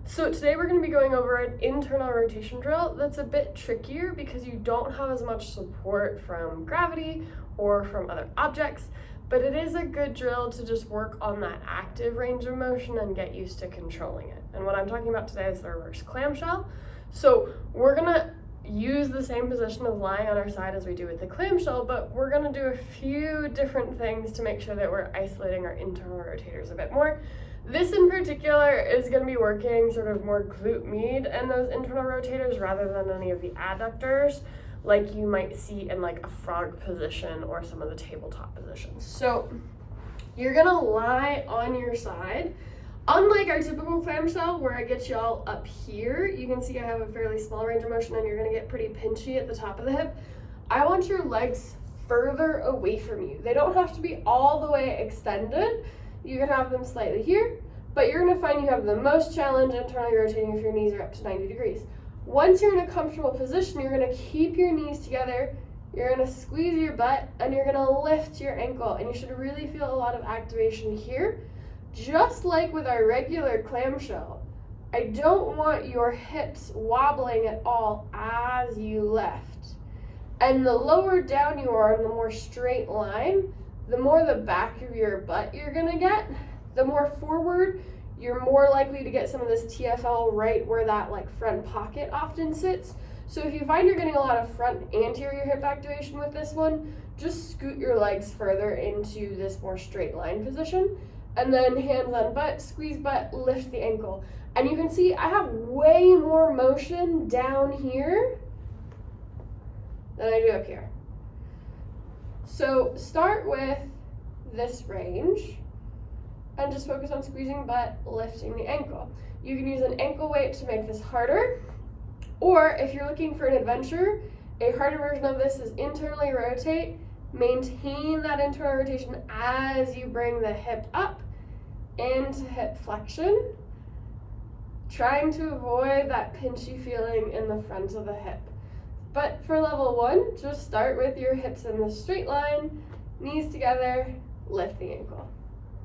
So today we're going to be going over an internal rotation drill that's a bit trickier because you don't have as much support from gravity or from other objects, but it is a good drill to just work on that active range of motion and get used to controlling it. And what I'm talking about today is the reverse clamshell. So we're going to use the same position of lying on our side as we do with the clamshell, but we're going to do a few different things to make sure that we're isolating our internal rotators a bit more. This in particular is going to be working sort of more glute med and those internal rotators rather than any of the adductors like you might see in like a frog position or some of the tabletop positions. So you're going to lie on your side. Unlike our typical clamshell where I get y'all up here, you can see I have a fairly small range of motion and you're going to get pretty pinchy at the top of the hip. I want your legs further away from you. They don't have to be all the way extended. You can have them slightly here, but you're going to find you have the most challenge internally rotating if your knees are up to 90 degrees. Once you're in a comfortable position, you're going to keep your knees together, you're going to squeeze your butt, and you're going to lift your ankle. And you should really feel a lot of activation here. Just like with our regular clamshell, I don't want your hips wobbling at all as you lift. And the lower down you are in the more straight line, the more the back of your butt you're gonna get. The more forward, you're more likely to get some of this TFL right where that like front pocket often sits. So if you find you're getting a lot of front anterior hip activation with this one, just scoot your legs further into this more straight line position. And then hands on butt, squeeze butt, lift the ankle. And you can see I have way more motion down here than I do up here. So start with this range and just focus on squeezing butt, lifting the ankle. You can use an ankle weight to make this harder, or if you're looking for an adventure, a harder version of this is internally rotate, maintain that internal rotation as you bring the hip up into hip flexion, trying to avoid that pinchy feeling in the front of the hip. But for level 1, just start with your hips in the straight line, knees together, lift the ankle.